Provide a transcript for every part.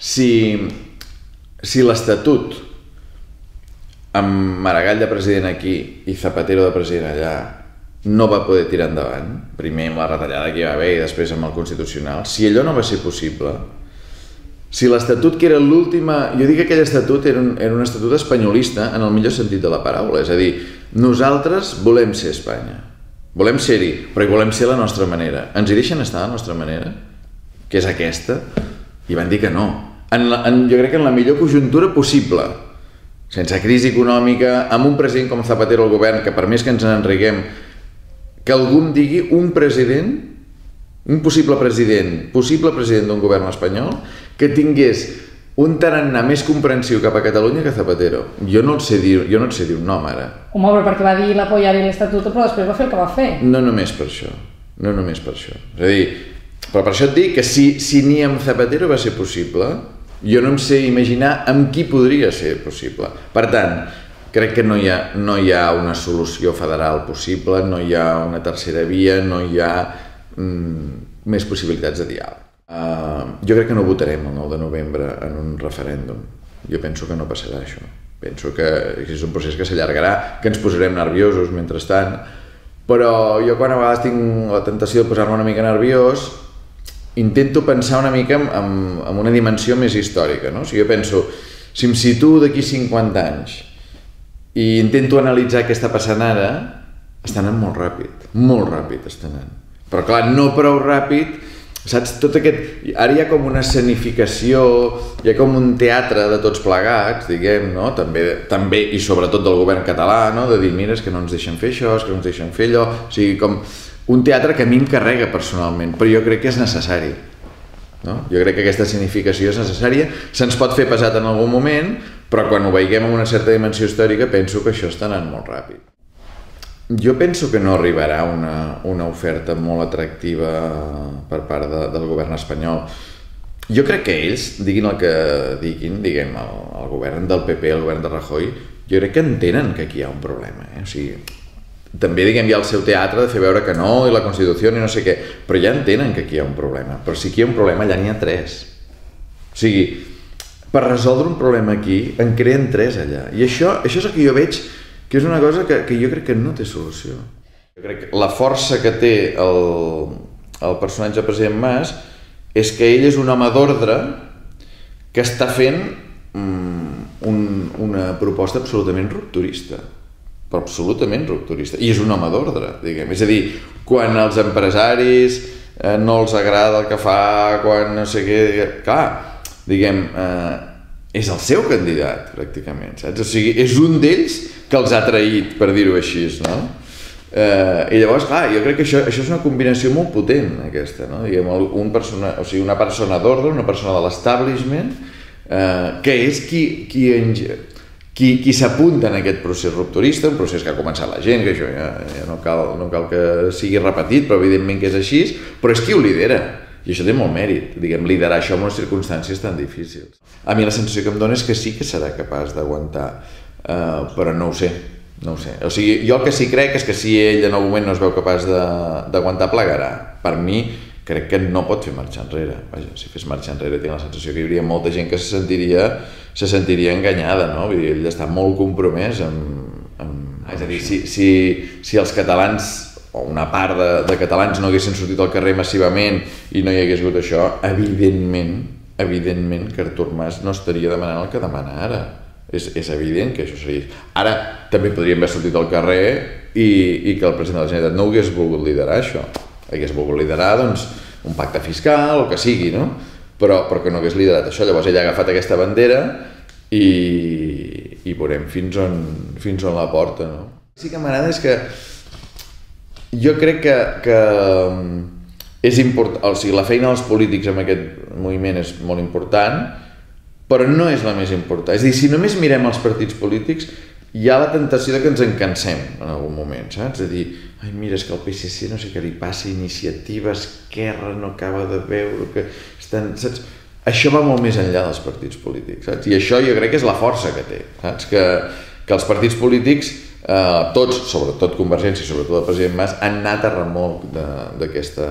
si l'Estatut amb Maragall de president aquí i Zapatero de president allà no va poder tirar endavant, primer amb la retallada que hi va haver i després amb el Constitucional, si allò no va ser possible, si l'Estatut, que era l'última... Jo dic que aquell Estatut era un Estatut espanyolista en el millor sentit de la paraula, és a dir, nosaltres volem ser Espanya, volem ser-hi, però hi volem ser a la nostra manera. Ens hi deixen estar a la nostra manera, que és aquesta, i van dir que no. Jo crec que en la millor conjuntura possible, sense crisi econòmica, amb un president com Zapatero al govern, que per més que ens enriguem, que algú em digui un president, un possible president d'un govern espanyol, que tingués un tarannà més comprensiu cap a Catalunya que Zapatero. Jo no et sé dir un nom ara. Home, però perquè va dir l'apoyar-hi l'Estatut, però després va fer el que va fer. No només per això, no només per això. És a dir, però per això et dic que si ni amb Zapatero va ser possible, jo no em sé imaginar amb qui podria ser possible. Per tant, crec que no hi ha una solució federal possible, no hi ha una tercera via, no hi ha més possibilitats de diàleg. Jo crec que no votarem el 9 de novembre en un referèndum. Jo penso que no passarà això. Penso que és un procés que s'allargarà, que ens posarem nerviosos mentrestant, però jo quan a vegades tinc la tentació de posar-me una mica nerviós, intento pensar una mica en una dimensió més històrica, no? O sigui, jo penso, si em situo d'aquí 50 anys i intento analitzar què està passant ara, està anant molt ràpid està anant. Però clar, no prou ràpid, saps? Tot aquest... Ara hi ha com una escenificació, hi ha com un teatre de tots plegats, diguem, no? També i sobretot del govern català, no? De dir, mira, és que no ens deixen fer això, és que no ens deixen fer allò, o sigui, com un teatre que a mi em carrega personalment, però jo crec que és necessari. No? Jo crec que aquesta escenificació és necessària, se'ns pot fer pesat en algun moment, però quan ho veiem amb una certa dimensió històrica penso que això està anant molt ràpid. Jo penso que no arribarà una oferta molt atractiva per part del govern espanyol. Jo crec que ells, diguin el que diguin, diguem, el govern del PP, el govern de Rajoy, jo crec que entenen que aquí hi ha un problema. O sigui, també, diguem, hi ha el seu teatre de fer veure que no, i la Constitució, i no sé què, però ja entenen que aquí hi ha un problema. Però si aquí hi ha un problema, allà n'hi ha 3. O sigui, per resoldre un problema aquí, en creen 3 allà. I això és el que jo veig, que és una cosa que jo crec que no té solució. Jo crec que la força que té el personatge del president Mas és que ell és un home d'ordre que està fent una proposta absolutament rupturista. Però absolutament rupturista. I és un home d'ordre, diguem. És a dir, quan als empresaris no els agrada el que fa, quan no sé què... Clar, diguem, és el seu candidat, pràcticament, saps? O sigui, és un d'ells que els ha traït, per dir-ho així, no? I llavors, clar, jo crec que això és una combinació molt potent, aquesta, no? Diguem, una persona d'ordre, una persona de l'establishment, que és qui s'apunta en aquest procés rupturista, un procés que ha començat la gent, que això ja no cal que sigui repetit, però evidentment que és així, però és qui ho lidera. I això té molt mèrit, diguem, liderar això en unes circumstàncies tan difícils. A mi la sensació que em dona és que sí que serà capaç d'aguantar, però no ho sé. O sigui, jo el que sí crec és que si ell en algun moment no es veu capaç d'aguantar, plegarà. Per mi, crec que no pot fer marxa enrere. Vaja, si fes marxa enrere tinc la sensació que hi hauria molta gent que se sentiria enganyada, no? Vull dir, ell està molt compromès amb... És a dir, si els catalans o una part de catalans no haguessin sortit al carrer massivament i no hi hagués hagut això, evidentment que Artur Mas no estaria demanant el que demana ara. És evident que això seria... Ara també podríem haver sortit al carrer i que el president de la Generalitat no hagués volgut liderar això. Hagués volgut liderar, doncs, un pacte fiscal o que sigui, no? Però que no hagués liderat això. Llavors ell ha agafat aquesta bandera i veurem fins on la porta, no? Sí que m'agrada és que jo crec que és important, o sigui, la feina dels polítics en aquest moviment és molt important, però no és la més important. És a dir, si només mirem els partits polítics, hi ha la tentació de que ens encansem en algun moment, saps? De dir, ai, mira, és que el PSC no sé què li passa, Iniciativa, Esquerra, no acaba de veure que estan... Saps? Això va molt més enllà dels partits polítics, saps? I això jo crec que és la força que té, saps? Que els partits polítics, tots, sobretot Convergència i sobretot el president Mas, han anat a remolc d'aquesta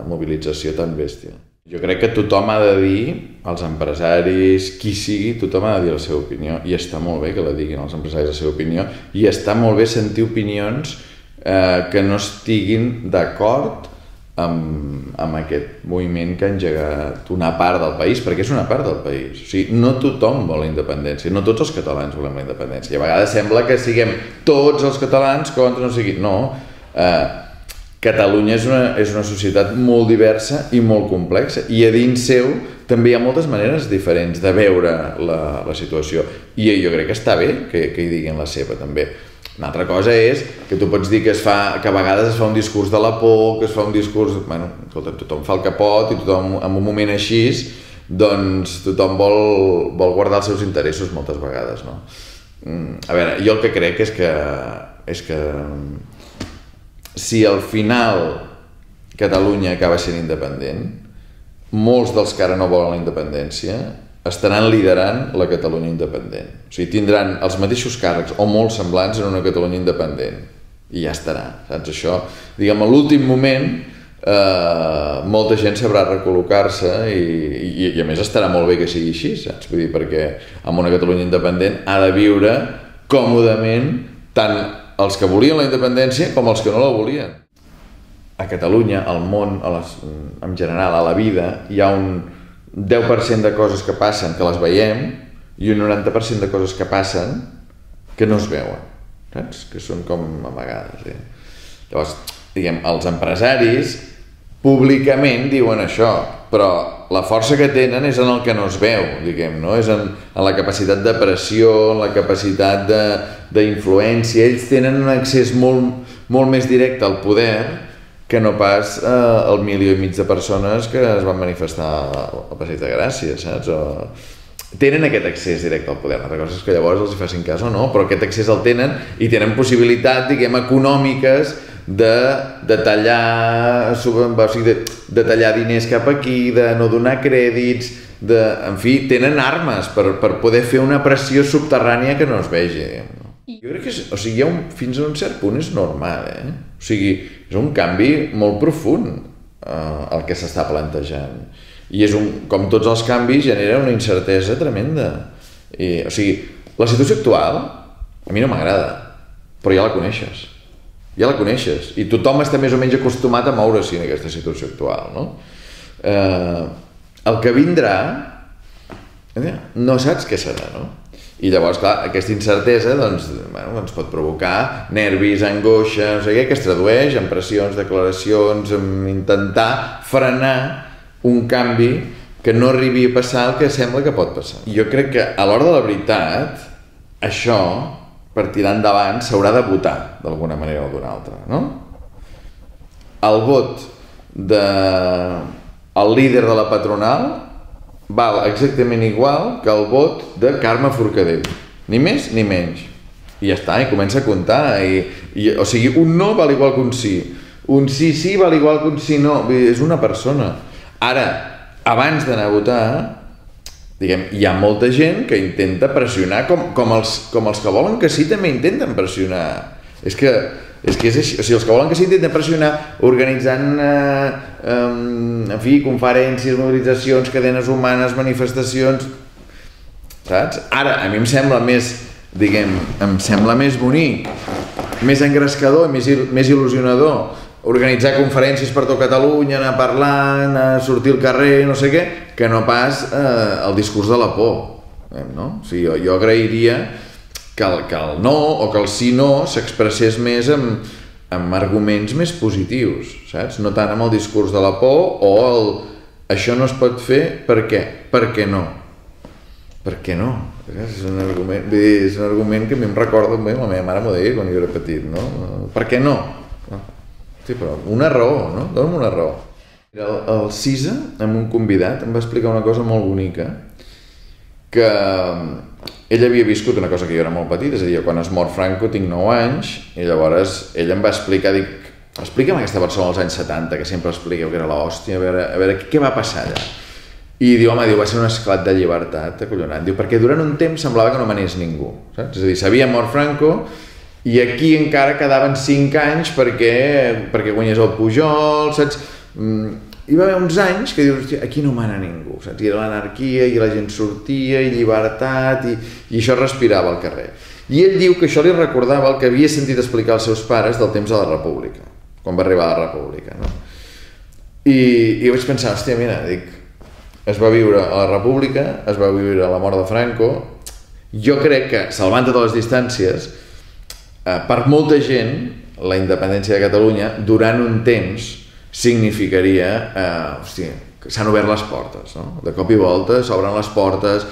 mobilització tan bèstia. Jo crec que tothom ha de dir, els empresaris, qui sigui, tothom ha de dir la seva opinió, i està molt bé que la diguin els empresaris la seva opinió, i està molt bé sentir opinions que no estiguin d'acord amb aquest moviment que ha engegat una part del país, perquè és una part del país. O sigui, no tothom vol la independència, no tots els catalans volem la independència, i a vegades sembla que siguem tots els catalans contra no sigui... No, Catalunya és una societat molt diversa i molt complexa, i a dins seu també hi ha moltes maneres diferents de veure la situació, i jo crec que està bé que hi diguin la seva també. Una altra cosa és que tu pots dir que a vegades es fa un discurs de la por, que es fa un discurs... Bueno, escolta, tothom fa el que pot i tothom en un moment així, doncs tothom vol guardar els seus interessos moltes vegades, no? A veure, jo el que crec és que si al final Catalunya acaba sent independent, molts dels que ara no volen la independència estaran liderant la Catalunya independent. O sigui, tindran els mateixos càrrecs o molt semblants en una Catalunya independent. I ja estarà, saps? Això, diguem, a l'últim moment, molta gent sabrà recol·locar-se i a més estarà molt bé que sigui així, saps? Vull dir, perquè en una Catalunya independent ha de viure còmodament tant els que volien la independència com els que no la volien. A Catalunya, al món, en general, a la vida, hi ha un 10% de coses que passen que les veiem i un 90% de coses que passen que no es veuen, saps? Que són com amagades. Llavors, diguem, els empresaris públicament diuen això, però la força que tenen és en el que no es veu, diguem, no? És en la capacitat de pressió, en la capacitat d'influència. Ells tenen un accés molt més directe al poder que no pas el 1,5 milió de persones que es van manifestar al Passeig de Gràcia, saps? Tenen aquest accés directe al poder. Una cosa és que llavors els hi facin cas o no, però aquest accés el tenen i tenen possibilitat, diguem, econòmiques de tallar, o sigui, de tallar diners cap aquí, de no donar crèdits, en fi, tenen armes per poder fer una pressió subterrània que no es vegi. Jo crec que fins a un cert punt és normal, o sigui, és un canvi molt profund el que s'està plantejant. I com tots els canvis, genera una incertesa tremenda. O sigui, la situació actual a mi no m'agrada, però ja la coneixes. Ja la coneixes, i tothom està més o menys acostumat a moure's en aquesta situació actual, no? El que vindrà, no saps què serà, no? I llavors, clar, aquesta incertesa ens pot provocar nervis, angoixa, no sé què, que es tradueix en pressions, declaracions, en intentar frenar un canvi que no arribi a passar el que sembla que pot passar. I jo crec que a l'hora de la veritat, això, per tirar endavant, s'haurà de votar d'alguna manera o d'una altra, no? El vot del líder de la patronal val exactament igual que el vot de Carme Forcadell, ni més ni menys. I ja està, i comença a comptar. O sigui, un no val igual que un sí, un sí val igual que un sí no, és una persona. Ara, abans d'anar a votar, diguem, hi ha molta gent que intenta pressionar com els que volen que sí també intenten pressionar. És que és així. O sigui, els que volen que sí intenten pressionar organitzant, en fi, conferències, mobilitzacions, cadenes humanes, manifestacions, saps? Ara, a mi em sembla més, diguem, em sembla més bonic, més engrescador, més il·lusionador organitzar conferències per tot Catalunya, anar parlant, anar sortir al carrer, no sé què, que no pas el discurs de la por, no? O sigui, jo agrairia que el no o que el sí no s'expressés més amb arguments més positius, saps? No tant amb el discurs de la por o això no es pot fer, per què? Per què no? Per què no? És un argument que a mi em recorda, la meva mare m'ho deia quan jo era petit, no? Per què no? Sí, però una raó, no? Dóna'm una raó. El CISA, amb un convidat, em va explicar una cosa molt bonica, que ell havia viscut una cosa que jo era molt petit, és a dir, quan es mor Franco tinc 9 anys, i llavors ell em va explicar, dic, explica'm aquesta persona als anys 70, que sempre expliqueu que era l'hòstia, a veure què va passar allà. I diu, home, va ser un esclat de llibertat, acollonat. Diu, perquè durant un temps semblava que no manés ningú, saps? És a dir, s'havia mort Franco, i aquí encara quedaven 5 anys perquè guanyés el Pujol, saps? hi va haver uns anys que dius, hòstia, aquí no mana ningú, saps? I era l'anarquia, i la gent sortia, i llibertat, i això respirava al carrer. I ell diu que això li recordava el que havia sentit explicar als seus pares del temps de la República, quan va arribar a la República, no? I vaig pensar, hòstia, mira, dic, es va viure a la República, es va viure a la mort de Franco, jo crec que, salvant totes les distàncies, per molta gent, la independència de Catalunya, durant un temps, significaria, hòstia, que s'han obert les portes, no? De cop i volta s'obren les portes,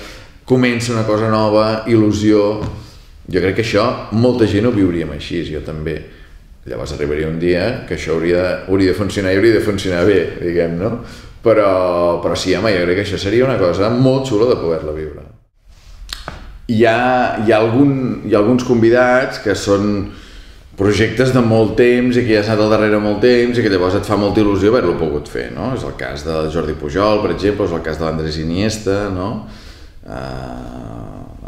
comença una cosa nova, il·lusió. Jo crec que això, molta gent ho viuríem així, jo també. Llavors arribaria un dia que això hauria de funcionar i hauria de funcionar bé, diguem, no? Però sí, home, jo crec que això seria una cosa molt xula de poder-la viure. Hi ha alguns convidats que són projectes de molt temps i que ja has anat al darrere molt temps i que llavors et fa molta il·lusió haver-lo pogut fer, no? És el cas de Jordi Pujol, per exemple, és el cas de l'Andrés Iniesta, no?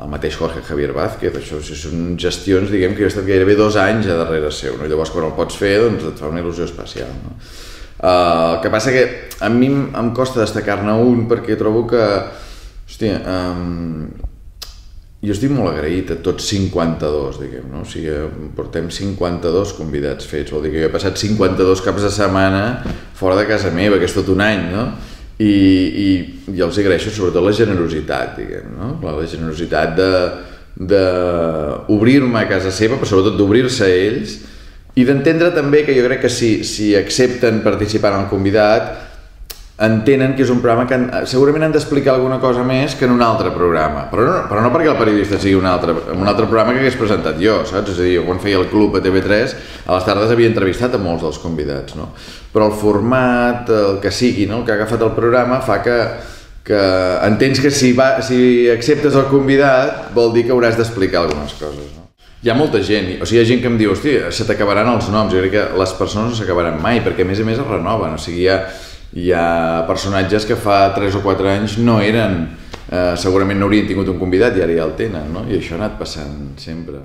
El mateix Jorge Javier Vázquez, això són gestions, diguem, que jo he estat gairebé 2 anys a darrere seu, no? I llavors quan el pots fer, doncs et fa una il·lusió especial, no? El que passa que a mi em costa destacar-ne un perquè trobo que, hòstia, jo estic molt agraït a tots 52, diguem, no? O sigui, portem 52 convidats fets, vol dir que jo he passat 52 caps de setmana fora de casa meva, que és tot un any, no? I els agraeixo sobretot la generositat, diguem, no? La generositat d'obrir-me a casa seva, però sobretot d'obrir-se a ells i d'entendre també que jo crec que si accepten participar en el convidat entenen que és un programa que segurament han d'explicar alguna cosa més que en un altre programa, però no perquè el periodista sigui un altre programa que hagués presentat jo, saps? És a dir, quan feia el Club a TV3, a les tardes havia entrevistat a molts dels convidats, no? Però el format, el que sigui, no? El que ha agafat el programa fa que entens que si acceptes el convidat vol dir que hauràs d'explicar algunes coses, no? Hi ha molta gent, o sigui, hi ha gent que em diu, hòstia, se t'acabaran els noms, jo crec que les persones no s'acabaran mai, perquè a més es renoven, o sigui, hi ha personatges que fa 3 o 4 anys no eren, segurament no haurien tingut un convidat i ara ja el tenen, no? I això ha anat passant sempre.